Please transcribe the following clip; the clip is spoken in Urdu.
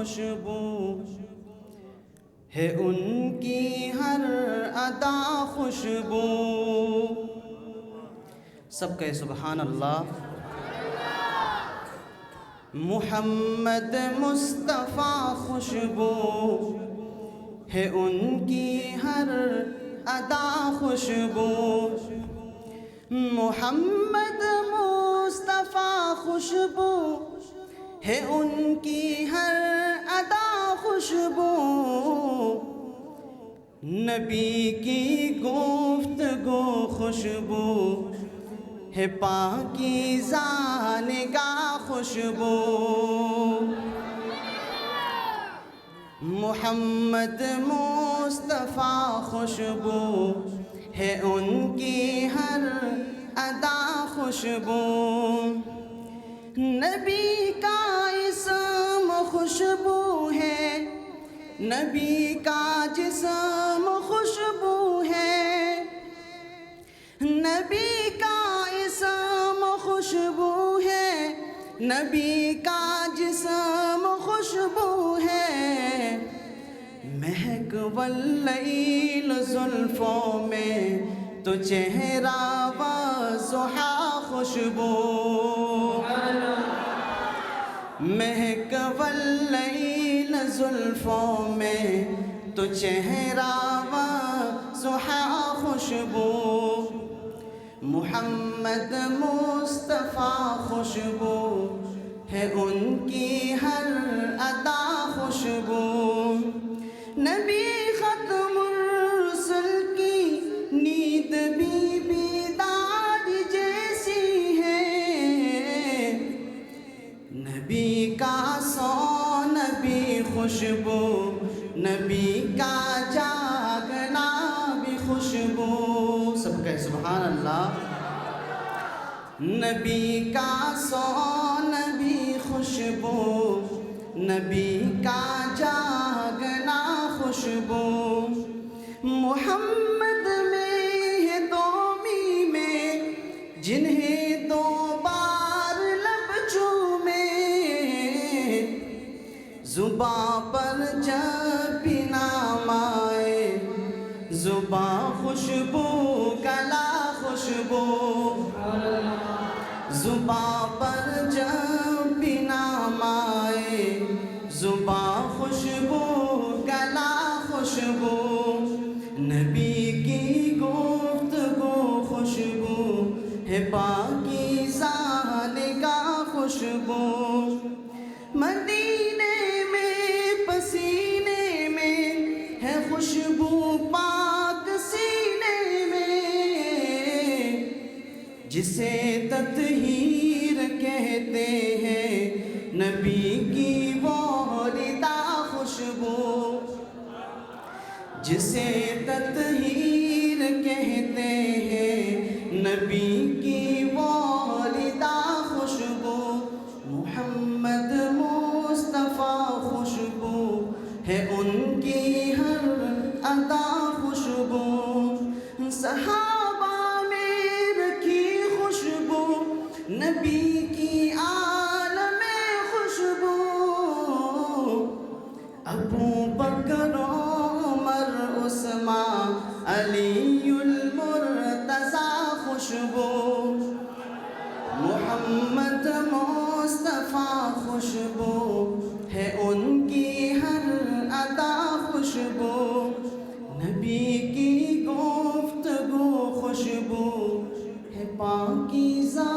خوشبو ہے ان کی ہر ادا خوشبو. سب کہے سبحان اللہ. محمد مصطفیٰ خوشبو ہے ان کی ہر ادا خوشبو. محمد مصطفیٰ خوشبو ہے ان کی ہر ادا خوشبو. نبی کی گفتگو خوشبو ہے پاکیزہ نگاہ خوشبو. محمد مصطفیٰ خوشبو ہے ان کی ہر ادا خوشبو. نبی کا اسم خوشبو ہے، نبی کا جسم خوشبو ہے. نبی کا اسم خوشبو ہے، نبی کا جسم خوشبو ہے. مہک واللیل زلفوں میں تو چہرہ وضحا خوشبو. مہک واللیل زلفوں میں تو چہرہ وضحا خوشبو. محمد مصطفیٰ خوشبو ہے ان کی ہر ادا خوشبو. نبی ختم الرسل کی نیند بھی بیدار جیسی ہے. نبی کا سو نبی خوشبو، نبی کا جاگنا بھی خوشبو. سب کہے سبحان اللہ. نبی کا سو نبی خوشبو، نبی کا جاگنا خوشبو. محمد میں ہے دو میں جنہیں دو بار لب چومے. زباں پر جب بھی نام آئے، زباں خوشبو گلا خوشبو. زباں پر جب بھی نام آئے، زباں خوشبو گلا خوشبو. نبی کی گفتگو خوشبو ہے پاکیزہ نگاہ خوشبو. مدینے میں پسینے میں ہے خوشبو پاک سینے میں. جسے تطہیر کہتے ہیں نبی کی وہ ردا خوشبو. جسے تطہیر کہتے ہیں نبی کی وہ ردا خوشبو. محمد مصطفیٰ خوشبو ہے ان کی ہر ادا خوشبو. صحابہ میں رکھی خوشبو نبی کی عالم خوشبو. ابو بکر عمر عثمان علی المرتضیٰ خوشبو. محمد مصطفیٰ خوشبو ہے ان کی ہر ادا خوشبو. نبی کی گفتگو خوشبو ہے پاکیزہ